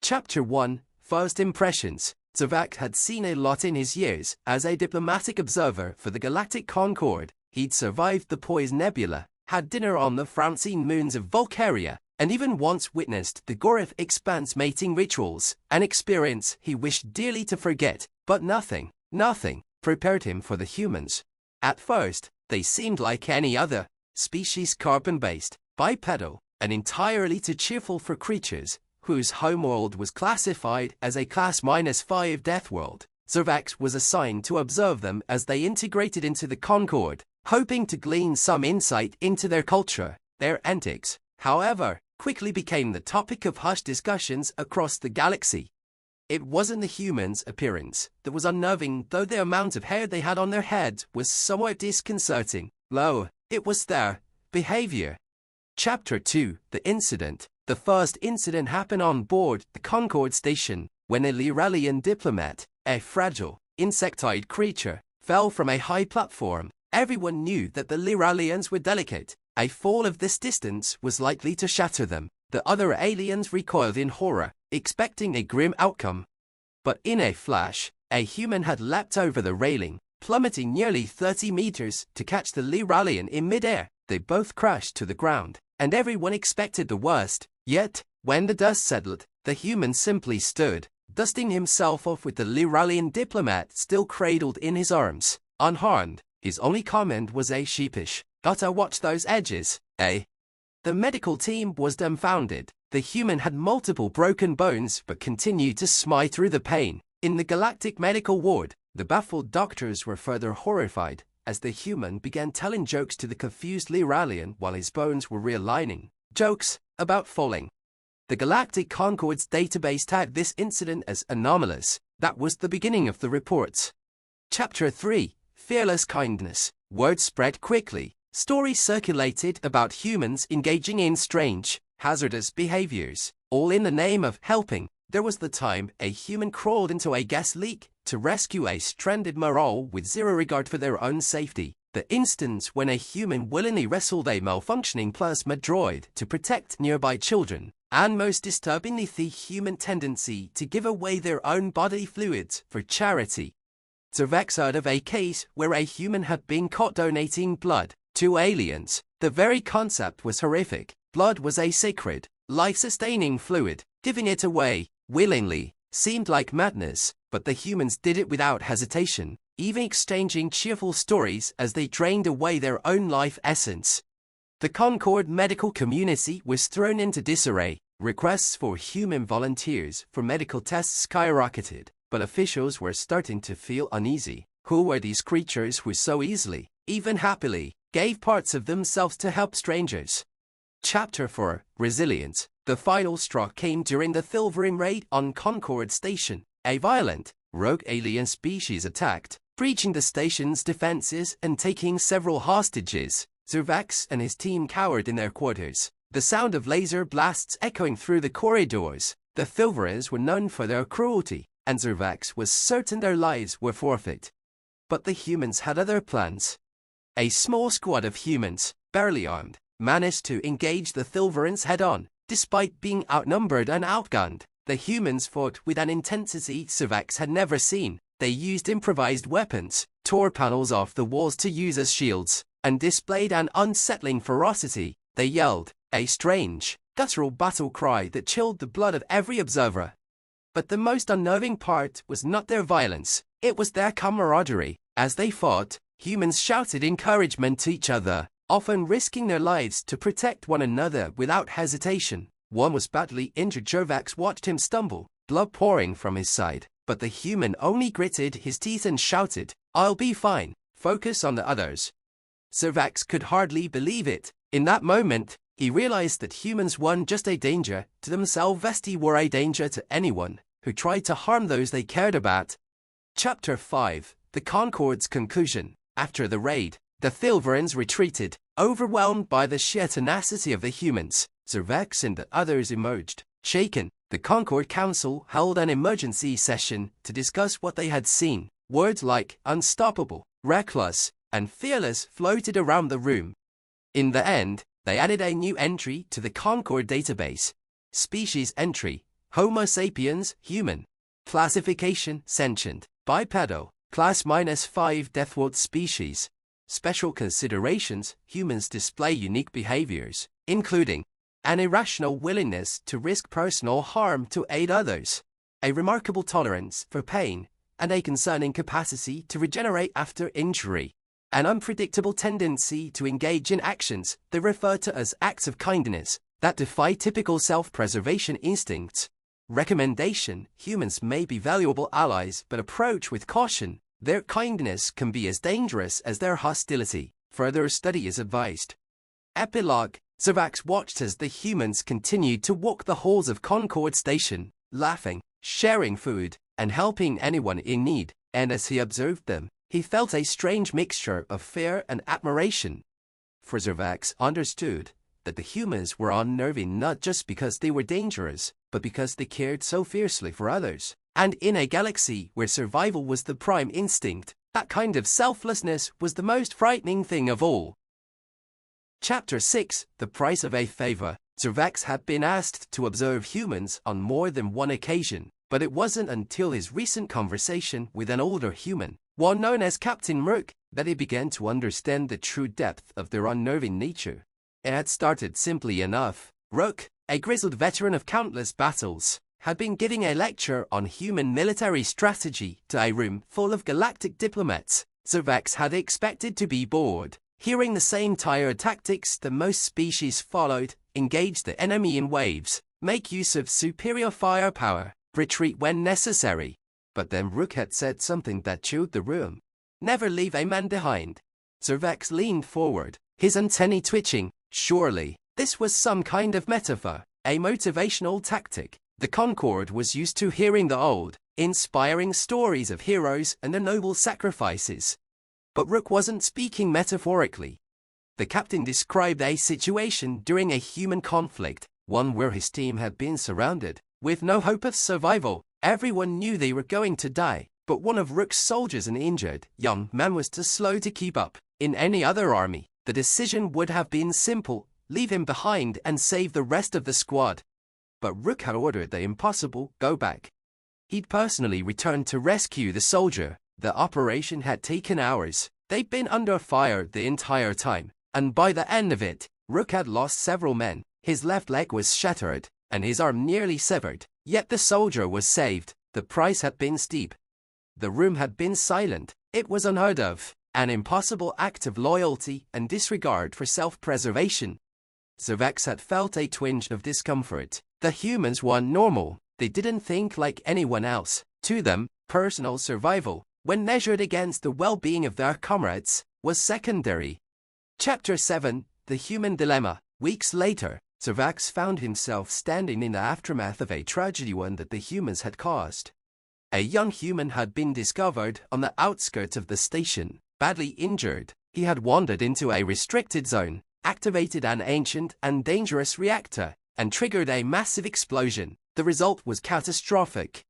Chapter 1, First Impressions. Zervac had seen a lot in his years as a diplomatic observer for the Galactic Concord. He'd survived the Poison Nebula, had dinner on the Francine moons of Volcaria, and even once witnessed the Gorith Expanse mating rituals, an experience he wished dearly to forget, but nothing prepared him for the humans. At first, they seemed like any other species, carbon-based, bipedal, and entirely too cheerful for creatures whose homeworld was classified as a Class -5 death world. Zervac was assigned to observe them as they integrated into the Concord, hoping to glean some insight into their culture. Their antics, however, quickly became the topic of hushed discussions across the galaxy. It wasn't the humans' appearance that was unnerving, though the amount of hair they had on their heads was somewhat disconcerting. No, it was their behavior. Chapter 2, The Incident. The first incident happened on board the Concord station, when a Lyralian diplomat, a fragile, insectoid creature, fell from a high platform. Everyone knew that the Lyralians were delicate. A fall of this distance was likely to shatter them. The other aliens recoiled in horror, expecting a grim outcome. But in a flash, a human had leapt over the railing, plummeting nearly 30 meters to catch the Lyralian in midair. They both crashed to the ground, and everyone expected the worst. Yet, when the dust settled, the human simply stood, dusting himself off with the Lyralian diplomat still cradled in his arms, unharmed. His only comment was a sheepish, "Gotta watch those edges, eh?" The medical team was dumbfounded. The human had multiple broken bones but continued to smite through the pain. In the galactic medical ward, the baffled doctors were further horrified as the human began telling jokes to the confused Lyralian while his bones were realigning. Jokes about falling. The Galactic Concord's database tagged this incident as anomalous. That was the beginning of the reports. Chapter 3, Fearless Kindness. Word spread quickly. Stories circulated about humans engaging in strange, hazardous behaviors, all in the name of helping. There was the time a human crawled into a gas leak to rescue a stranded Marol with zero regard for their own safety. The instance when a human willingly wrestled a malfunctioning plasma droid to protect nearby children, and most disturbingly the human tendency to give away their own bodily fluids for charity. Zervac heard of a case where a human had been caught donating blood to aliens. The very concept was horrific. Blood was a sacred, life-sustaining fluid. Giving it away, willingly, seemed like madness, but the humans did it without hesitation, even exchanging cheerful stories as they drained away their own life essence. The Concord medical community was thrown into disarray. Requests for human volunteers for medical tests skyrocketed, but officials were starting to feel uneasy. Who were these creatures who so easily, even happily, gave parts of themselves to help strangers? Chapter 4, Resilience. The final straw came during the Thilverin raid on Concord Station. A violent, rogue alien species attacked, breaching the station's defenses and taking several hostages. Zervac and his team cowered in their quarters, the sound of laser blasts echoing through the corridors. The Thilverins were known for their cruelty, and Zervac was certain their lives were forfeit. But the humans had other plans. A small squad of humans, barely armed, managed to engage the Thilverins head-on. Despite being outnumbered and outgunned, the humans fought with an intensity Zervac had never seen. They used improvised weapons, tore panels off the walls to use as shields, and displayed an unsettling ferocity. They yelled, a strange, guttural battle cry that chilled the blood of every observer. But the most unnerving part was not their violence, it was their camaraderie. As they fought, humans shouted encouragement to each other, often risking their lives to protect one another without hesitation. One was badly injured. Zervac watched him stumble, blood pouring from his side, but the human only gritted his teeth and shouted, "I'll be fine, focus on the others." Zervac could hardly believe it. In that moment, he realized that humans weren't just a danger to themselves, they were a danger to anyone who tried to harm those they cared about. Chapter 5, The Concord's Conclusion. After the raid, the Thilverins retreated, overwhelmed by the sheer tenacity of the humans. Zervac and the others emerged, shaken. The Concord Council held an emergency session to discuss what they had seen. Words like unstoppable, reckless, and fearless floated around the room. In the end, they added a new entry to the Concord database. Species entry, Homo sapiens, human. Classification, sentient. Bipedal. Class -5 Deathworld species. Special considerations, humans display unique behaviors, including an irrational willingness to risk personal harm to aid others, a remarkable tolerance for pain, and a concerning capacity to regenerate after injury, an unpredictable tendency to engage in actions they refer to as acts of kindness that defy typical self-preservation instincts. Recommendation: humans may be valuable allies, but approach with caution. Their kindness can be as dangerous as their hostility. Further study is advised. Epilogue: Servax watched as the humans continued to walk the halls of Concord Station, laughing, sharing food, and helping anyone in need, and as he observed them, he felt a strange mixture of fear and admiration. For Servax understood that the humans were unnerving not just because they were dangerous, but because they cared so fiercely for others. And in a galaxy where survival was the prime instinct, that kind of selflessness was the most frightening thing of all. Chapter 6: The Price of a Favor. Servax had been asked to observe humans on more than one occasion, but it wasn't until his recent conversation with an older human, one known as Captain Rook, that he began to understand the true depth of their unnerving nature. It had started simply enough. Rook, a grizzled veteran of countless battles, had been giving a lecture on human military strategy to a room full of galactic diplomats. Servax had expected to be bored, hearing the same tired tactics that most species followed: engage the enemy in waves, make use of superior firepower, retreat when necessary. But then Rook had said something that chilled the room. Never leave a man behind. Servax leaned forward, his antennae twitching. Surely, this was some kind of metaphor, a motivational tactic. The Concorde was used to hearing the old, inspiring stories of heroes and their noble sacrifices. But Rook wasn't speaking metaphorically. The captain described a situation during a human conflict, one where his team had been surrounded, with no hope of survival. Everyone knew they were going to die, but one of Rook's soldiers, an injured young man, was too slow to keep up. In any other army, the decision would have been simple: leave him behind and save the rest of the squad. But Rook had ordered the impossible: go back. He'd personally returned to rescue the soldier. The operation had taken hours. They'd been under fire the entire time, and by the end of it, Rook had lost several men. His left leg was shattered, and his arm nearly severed. Yet the soldier was saved. The price had been steep. The room had been silent. It was unheard of, an impossible act of loyalty and disregard for self-preservation. Servax had felt a twinge of discomfort. The humans weren't normal. They didn't think like anyone else. To them, personal survival, when measured against the well-being of their comrades, was secondary. Chapter 7: The Human Dilemma. Weeks later, Servax found himself standing in the aftermath of a tragedy, one that the humans had caused. A young human had been discovered on the outskirts of the station, badly injured. He had wandered into a restricted zone, activated an ancient and dangerous reactor, and triggered a massive explosion. The result was catastrophic.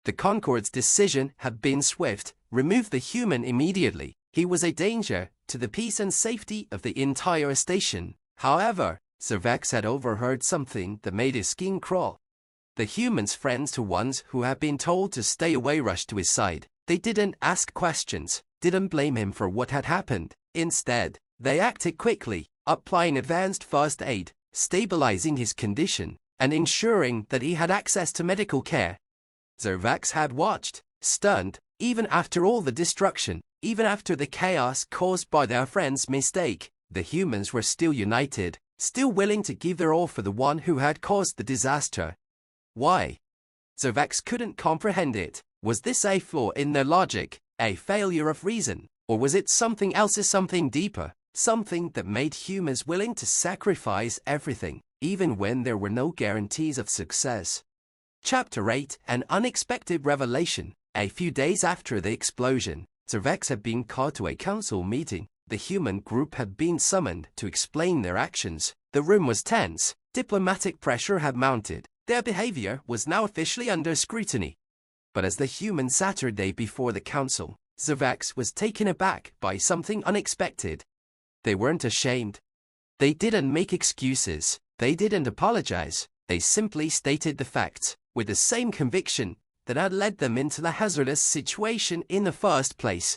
The Concorde's decision had been swift: remove the human immediately. He was a danger to the peace and safety of the entire station. However, Servax had overheard something that made his skin crawl. The human's friends, to ones who had been told to stay away, rushed to his side. They didn't ask questions, didn't blame him for what had happened. Instead, they acted quickly, applying advanced first aid, stabilizing his condition, and ensuring that he had access to medical care. Servax had watched, stunned. Even after all the destruction, even after the chaos caused by their friend's mistake, the humans were still united, still willing to give their all for the one who had caused the disaster. Why? Servax couldn't comprehend it. Was this a flaw in their logic, a failure of reason, or was it something else, something deeper, something that made humans willing to sacrifice everything, even when there were no guarantees of success? Chapter 8: An Unexpected Revelation. A few days after the explosion, Servax had been called to a council meeting. The human group had been summoned to explain their actions. The room was tense. Diplomatic pressure had mounted. Their behavior was now officially under scrutiny. But as the humans Saturday before the council, Servax was taken aback by something unexpected. They weren't ashamed. They didn't make excuses. They didn't apologize. They simply stated the facts. with the same conviction that had led them into the hazardous situation in the first place.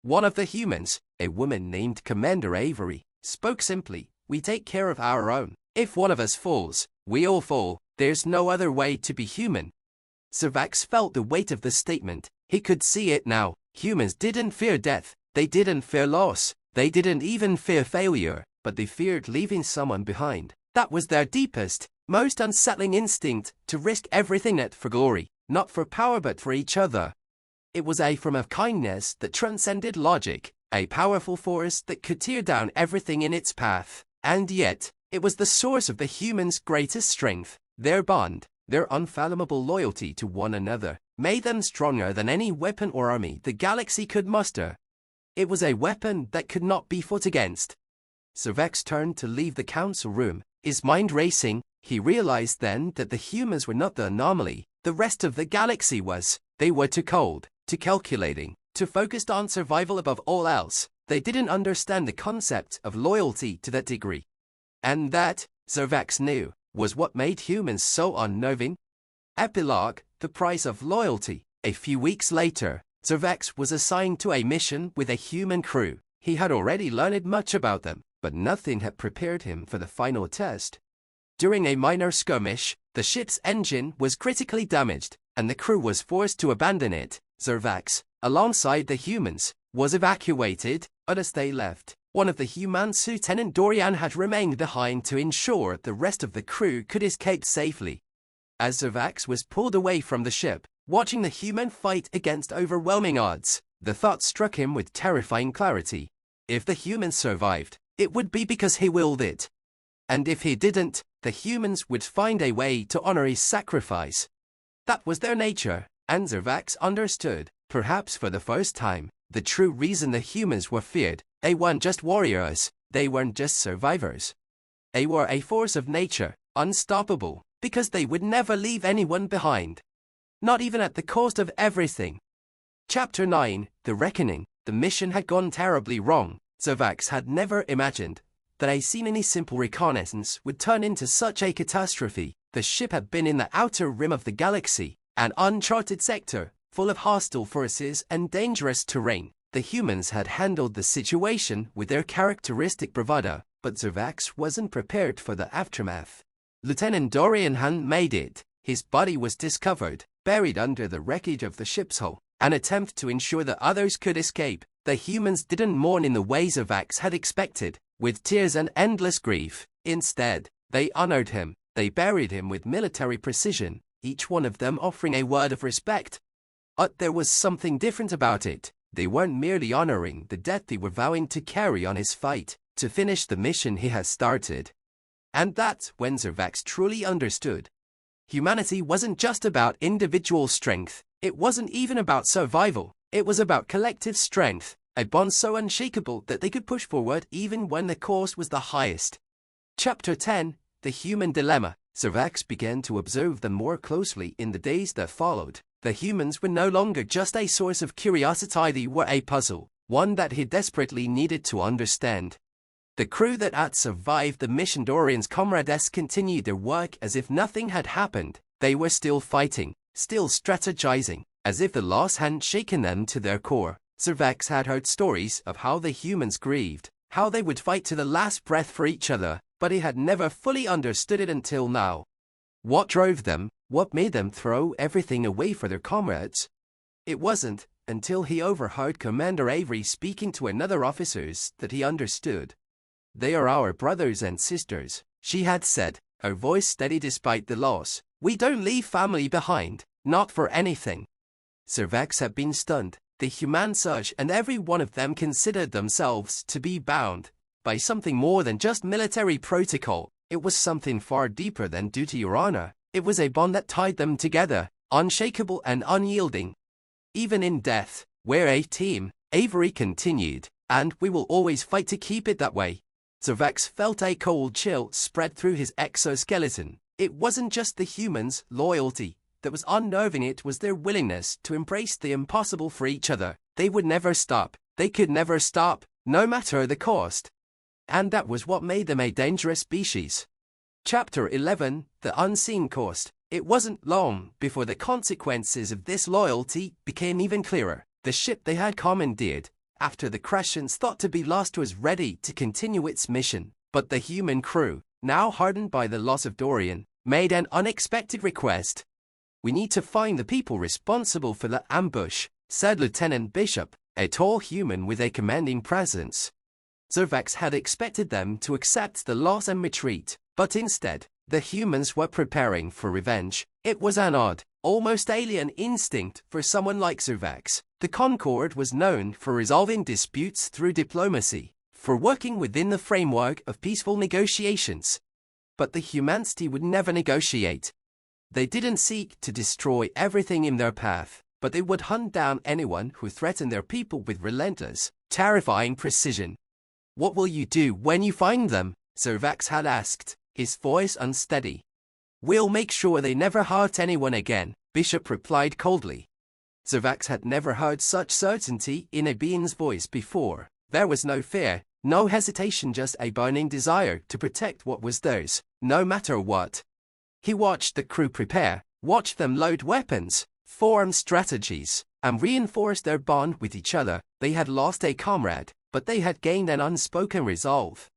One of the humans, a woman named Commander Avery, spoke simply, "We take care of our own. If one of us falls, we all fall. There's no other way to be human." Servax felt the weight of the statement. He could see it now. Humans didn't fear death. They didn't fear loss. They didn't even fear failure, but they feared leaving someone behind. That was their deepest, most unsettling instinct, to risk everything for glory, not for power but for each other. It was a form of kindness that transcended logic, a powerful force that could tear down everything in its path. And yet, it was the source of the humans' greatest strength. Their bond, their unfathomable loyalty to one another, made them stronger than any weapon or army the galaxy could muster. It was a weapon that could not be fought against. Servax turned to leave the council room, his mind racing. He realized then that the humans were not the anomaly. The rest of the galaxy was. They were too cold, too calculating, too focused on survival above all else. They didn't understand the concept of loyalty to that degree. And that, Servax knew, was what made humans so unnerving. Epilogue: The Price of Loyalty. A few weeks later, Servax was assigned to a mission with a human crew. He had already learned much about them, but nothing had prepared him for the final test. During a minor skirmish, the ship's engine was critically damaged, and the crew was forced to abandon it. Servax, alongside the humans, was evacuated, but as they left, one of the humans, Lieutenant Dorian, had remained behind to ensure the rest of the crew could escape safely. As Servax was pulled away from the ship, watching the human fight against overwhelming odds, the thought struck him with terrifying clarity. If the humans survived, it would be because he willed it. And if he didn't, the humans would find a way to honor his sacrifice. That was their nature, and Servax understood, perhaps for the first time, the true reason the humans were feared. They weren't just warriors, they weren't just survivors. They were a force of nature, unstoppable, because they would never leave anyone behind. Not even at the cost of everything. Chapter 9, The Reckoning. The mission had gone terribly wrong. Servax had never imagined that a seemingly simple reconnaissance would turn into such a catastrophe. The ship had been in the outer rim of the galaxy, an uncharted sector, full of hostile forces and dangerous terrain. The humans had handled the situation with their characteristic bravado, but Servax wasn't prepared for the aftermath. Lieutenant Dorian hadn't made it. His body was discovered, buried under the wreckage of the ship's hull. An attempt to ensure that others could escape. The humans didn't mourn in the way Servax had expected, with tears and endless grief. Instead, they honored him. They buried him with military precision, each one of them offering a word of respect. But there was something different about it. They weren't merely honoring the death, they were vowing to carry on his fight, to finish the mission he has started. And that's when Servax truly understood. Humanity wasn't just about individual strength. It wasn't even about survival. It was about collective strength, a bond so unshakable that they could push forward even when the cost was the highest. Chapter 10, The Human Dilemma. Servax began to observe them more closely in the days that followed. The humans were no longer just a source of curiosity, they were a puzzle, one that he desperately needed to understand. The crew that had survived the mission, Dorian's comrades, continued their work as if nothing had happened. They were still fighting, still strategizing, as if the loss hadn't shaken them to their core. Servax had heard stories of how the humans grieved, how they would fight to the last breath for each other, but he had never fully understood it until now. What drove them? What made them throw everything away for their comrades? It wasn't until he overheard Commander Avery speaking to another officers that he understood. "They are our brothers and sisters," she had said, her voice steady despite the loss. "We don't leave family behind, not for anything." Servax had been stunned. The human surge, and every one of them considered themselves to be bound by something more than just military protocol. It was something far deeper than duty or honor. It was a bond that tied them together, unshakable and unyielding. "Even in death, we're a team," Avery continued, "and we will always fight to keep it that way." Servax felt a cold chill spread through his exoskeleton. It wasn't just the humans' loyalty that was unnerving, it was their willingness to embrace the impossible for each other. They would never stop. They could never stop, no matter the cost. And that was what made them a dangerous species. Chapter 11, The Unseen Cost. It wasn't long before the consequences of this loyalty became even clearer. The ship they had commandeered after the Crescents thought to be lost was ready to continue its mission, but the human crew, now hardened by the loss of Dorian, made an unexpected request. "We need to find the people responsible for the ambush," said Lieutenant Bishop, a tall human with a commanding presence. Zervax had expected them to accept the loss and retreat, but instead, the humans were preparing for revenge. It was an odd, almost alien instinct for someone like Zervax. The Concord was known for resolving disputes through diplomacy, for working within the framework of peaceful negotiations. But the humanity would never negotiate. They didn't seek to destroy everything in their path, but they would hunt down anyone who threatened their people with relentless, terrifying precision. "What will you do when you find them?" Zervax had asked, his voice unsteady. "We'll make sure they never hurt anyone again," Bishop replied coldly. Zervax had never heard such certainty in a being's voice before. There was no fear, no hesitation, just a burning desire to protect what was theirs, no matter what. He watched the crew prepare, watched them load weapons, form strategies, and reinforce their bond with each other. They had lost a comrade, but they had gained an unspoken resolve.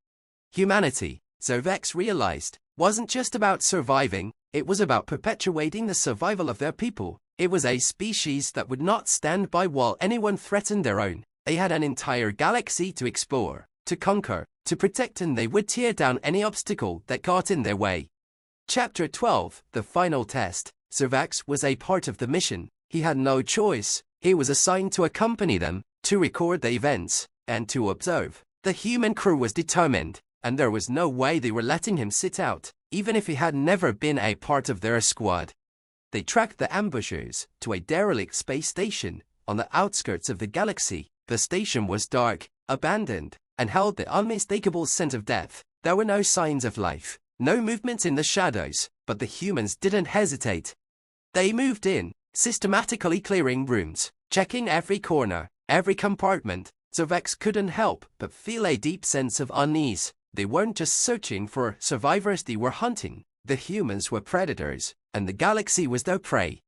Humanity, Zervax realized, wasn't just about surviving, it was about perpetuating the survival of their people. It was a species that would not stand by while anyone threatened their own. They had an entire galaxy to explore, to conquer, to protect, and they would tear down any obstacle that got in their way. Chapter 12, The Final Test. Zervax was a part of the mission. He had no choice. He was assigned to accompany them, to record the events, and to observe. The human crew was determined, and there was no way they were letting him sit out, even if he had never been a part of their squad. They tracked the ambushers to a derelict space station on the outskirts of the galaxy. The station was dark, abandoned, and held the unmistakable scent of death. There were no signs of life, no movement in the shadows, but the humans didn't hesitate. They moved in, systematically clearing rooms, checking every corner, every compartment. Zervax couldn't help but feel a deep sense of unease. They weren't just searching for survivors, they were hunting. The humans were predators, and the galaxy was their prey.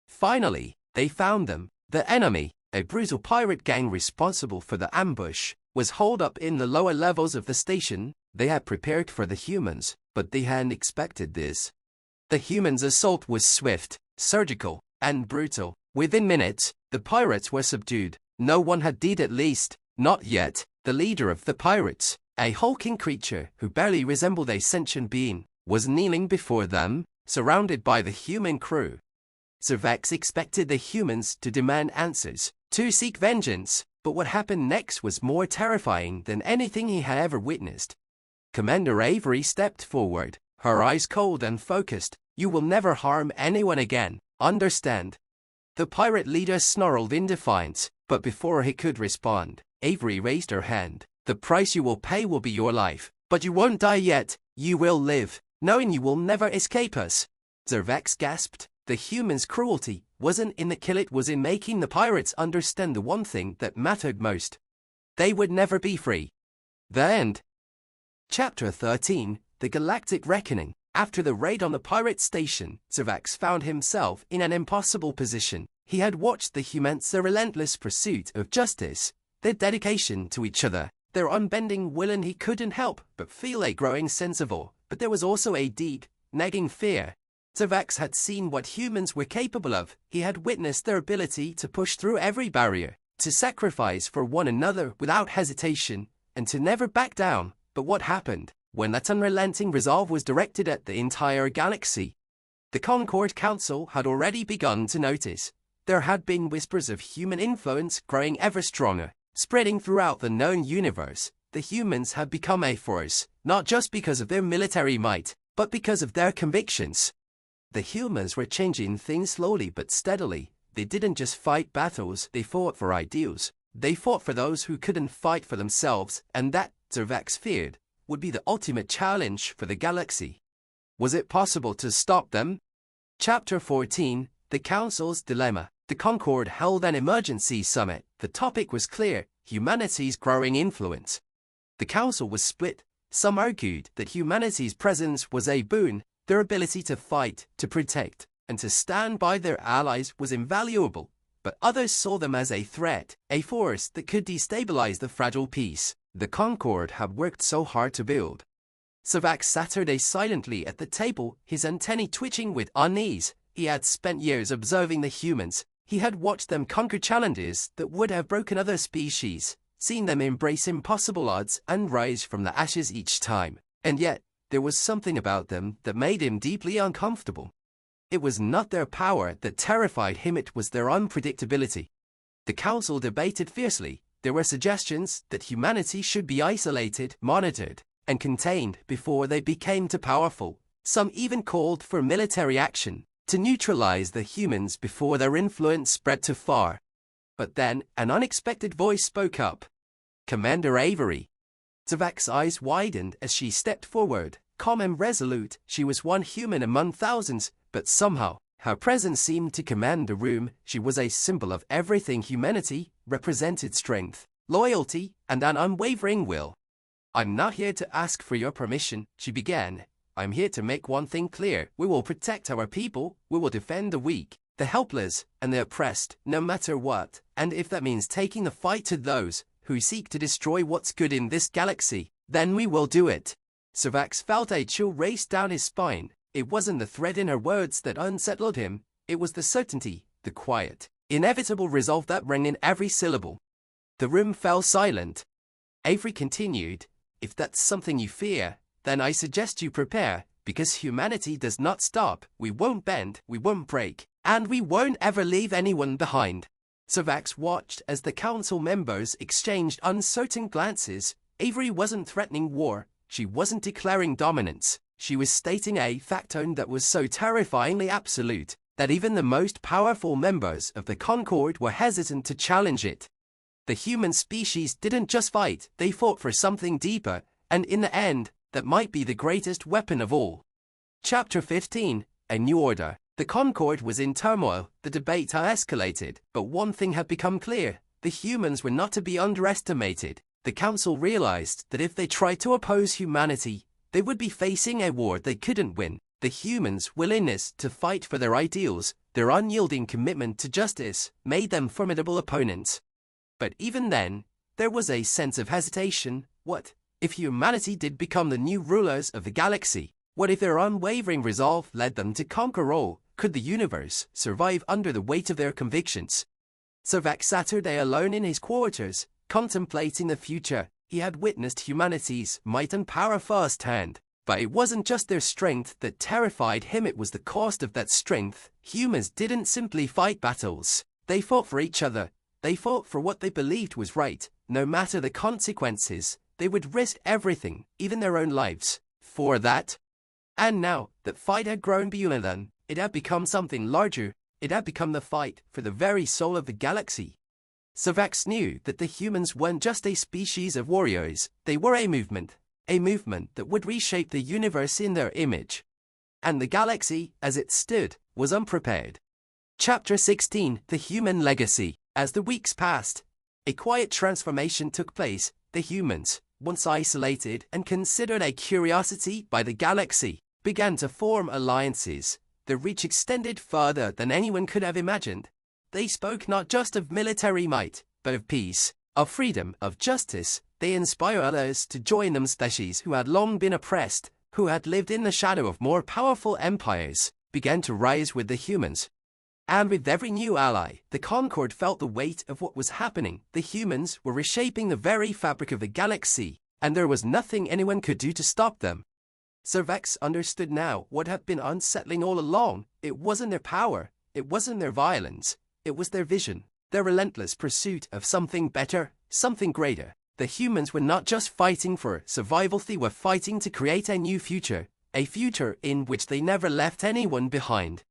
Finally, they found them. The enemy, a brutal pirate gang responsible for the ambush, was holed up in the lower levels of the station. They had prepared for the humans, but they hadn't expected this. The humans' assault was swift, surgical, and brutal. Within minutes, the pirates were subdued. No one had died, at least, not yet. The leader of the pirates, a hulking creature who barely resembled a sentient being, was kneeling before them, surrounded by the human crew. Zervax expected the humans to demand answers, to seek vengeance, but what happened next was more terrifying than anything he had ever witnessed. Commander Avery stepped forward, her eyes cold and focused. "You will never harm anyone again, understand?" The pirate leader snarled in defiance, but before he could respond, Avery raised her hand. "The price you will pay will be your life, but you won't die yet. You will live, knowing you will never escape us." Zervax gasped. The humans' cruelty wasn't in the kill, it was in making the pirates understand the one thing that mattered most. They would never be free. The end. Chapter 13, The Galactic Reckoning. After the raid on the pirate station, Zervax found himself in an impossible position. He had watched the humans' relentless pursuit of justice, their dedication to each other, their unbending will, and he couldn't help but feel a growing sense of awe. But there was also a deep, nagging fear. Zervax had seen what humans were capable of. He had witnessed their ability to push through every barrier, to sacrifice for one another without hesitation, and to never back down. But what happened when that unrelenting resolve was directed at the entire galaxy? The Concord Council had already begun to notice. There had been whispers of human influence growing ever stronger, spreading throughout the known universe. The humans had become a force, not just because of their military might, but because of their convictions. The humans were changing things slowly but steadily. They didn't just fight battles, they fought for ideals. They fought for those who couldn't fight for themselves, and that, Zervax feared, would be the ultimate challenge for the galaxy. Was it possible to stop them? Chapter 14, The Council's Dilemma. The Concord held an emergency summit. The topic was clear: humanity's growing influence. The council was split. Some argued that humanity's presence was a boon, Their ability to fight, to protect, and to stand by their allies was invaluable, but others saw them as a threat, a force that could destabilize the fragile peace the Concord had worked so hard to build. Savac sat there silently at the table, his antennae twitching with unease. He had spent years observing the humans. He had watched them conquer challenges that would have broken other species, seen them embrace impossible odds and rise from the ashes each time. And yet, there was something about them that made him deeply uncomfortable. It was not their power that terrified him, it was their unpredictability. The council debated fiercely. There were suggestions that humanity should be isolated, monitored, and contained before they became too powerful. Some even called for military action to neutralize the humans before their influence spread too far. But then, an unexpected voice spoke up. Commander Avery. Zavac's eyes widened as she stepped forward. Calm and resolute, she was one human among thousands, but somehow, her presence seemed to command the room. She was a symbol of everything humanity, represented strength, loyalty, and an unwavering will. "I'm not here to ask for your permission," she began. "I'm here to make one thing clear. We will protect our people, we will defend the weak, the helpless, and the oppressed, no matter what, and if that means taking the fight to those who seek to destroy what's good in this galaxy, then we will do it." Savax felt a chill race down his spine. It wasn't the threat in her words that unsettled him, it was the certainty, the quiet, inevitable resolve that rang in every syllable. The room fell silent. Avery continued, "If that's something you fear, then I suggest you prepare, because humanity does not stop. We won't bend, we won't break, and we won't ever leave anyone behind." Savax watched as the council members exchanged uncertain glances. Avery wasn't threatening war, she wasn't declaring dominance. She was stating a factone that was so terrifyingly absolute that even the most powerful members of the Concord were hesitant to challenge it. The human species didn't just fight, they fought for something deeper, and in the end, that might be the greatest weapon of all. Chapter 15, A New Order. The Concord was in turmoil, the debate had escalated, but one thing had become clear: the humans were not to be underestimated. The council realized that if they tried to oppose humanity, they would be facing a war they couldn't win. The humans' willingness to fight for their ideals, their unyielding commitment to justice, made them formidable opponents. But even then, there was a sense of hesitation. What if humanity did become the new rulers of the galaxy? What if their unwavering resolve led them to conquer all? Could the universe survive under the weight of their convictions? Savac sat there alone in his quarters, contemplating the future. He had witnessed humanity's might and power firsthand, but it wasn't just their strength that terrified him, it was the cost of that strength. Humans didn't simply fight battles, they fought for each other. They fought for what they believed was right, no matter the consequences. They would risk everything, even their own lives, for that. And now, that fight had grown beyond them. It had become something larger. It had become the fight for the very soul of the galaxy. Savax knew that the humans weren't just a species of warriors, they were a movement that would reshape the universe in their image. And the galaxy, as it stood, was unprepared. Chapter 16, The Human Legacy. As the weeks passed, a quiet transformation took place. The humans, once isolated and considered a curiosity by the galaxy, began to form alliances. Their reach extended further than anyone could have imagined. They spoke not just of military might, but of peace, of freedom, of justice. They inspired others to join them, species who had long been oppressed, who had lived in the shadow of more powerful empires, began to rise with the humans. And with every new ally, the Concord felt the weight of what was happening. The humans were reshaping the very fabric of the galaxy, and there was nothing anyone could do to stop them. Savax understood now what had been unsettling all along. It wasn't their power, it wasn't their violence, it was their vision, their relentless pursuit of something better, something greater. The humans were not just fighting for survival, they were fighting to create a new future, a future in which they never left anyone behind.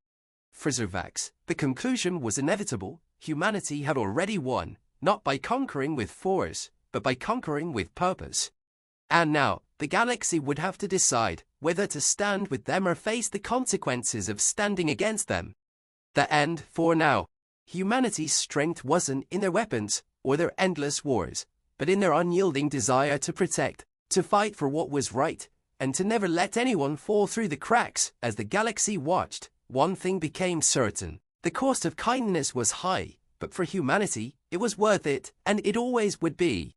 For Savax, the conclusion was inevitable. Humanity had already won, not by conquering with force, but by conquering with purpose. And now, the galaxy would have to decide whether to stand with them or face the consequences of standing against them. The end, for now. Humanity's strength wasn't in their weapons or their endless wars, but in their unyielding desire to protect, to fight for what was right. and to never let anyone fall through the cracks. As the galaxy watched, one thing became certain. The cost of kindness was high, but for humanity, it was worth it, and it always would be.